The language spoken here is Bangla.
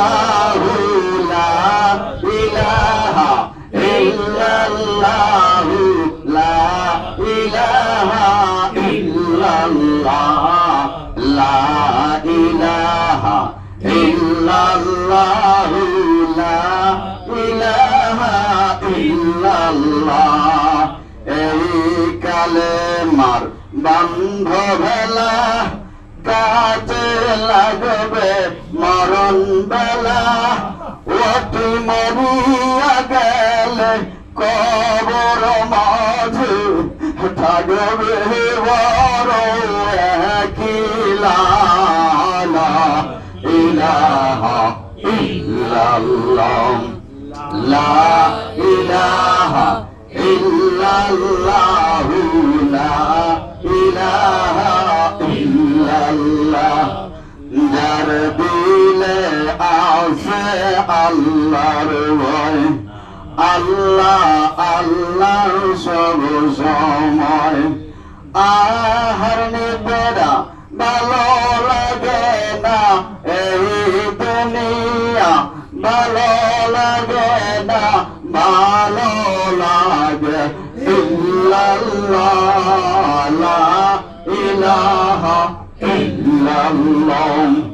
ইল্লাল্লাহু লা ইলাহা ইল্লাল্লাহু লা ইলাহা ইল্লাল্লাহ লা ইলাহা ইল্লাল্লাহু লা ইলাহা ইল্লাল্লাহ। এই কালেমার বান্ধবেলা কাজে লাগবে মরণ বেলা। অতি মরিয়া গেলে কবর মাঝে থাকবে বড় একলা। লা ইলাহা ইল্লাল্লাহ লা ইলাহা ইল্লাল্লাহু লা ইলাহা ইল্লাল্লাহ। যার দিলে আছে আল্লাহর ভয়, আল্লাহ আল্লাহ সব সময়। আহার নিবেদা ভালো লাগে না, এই দুনিয়া ভালো লাগে না, ভালো লাগে ইল্লাল্লাহ লা ইলাহা ইল্লাল্লাহ।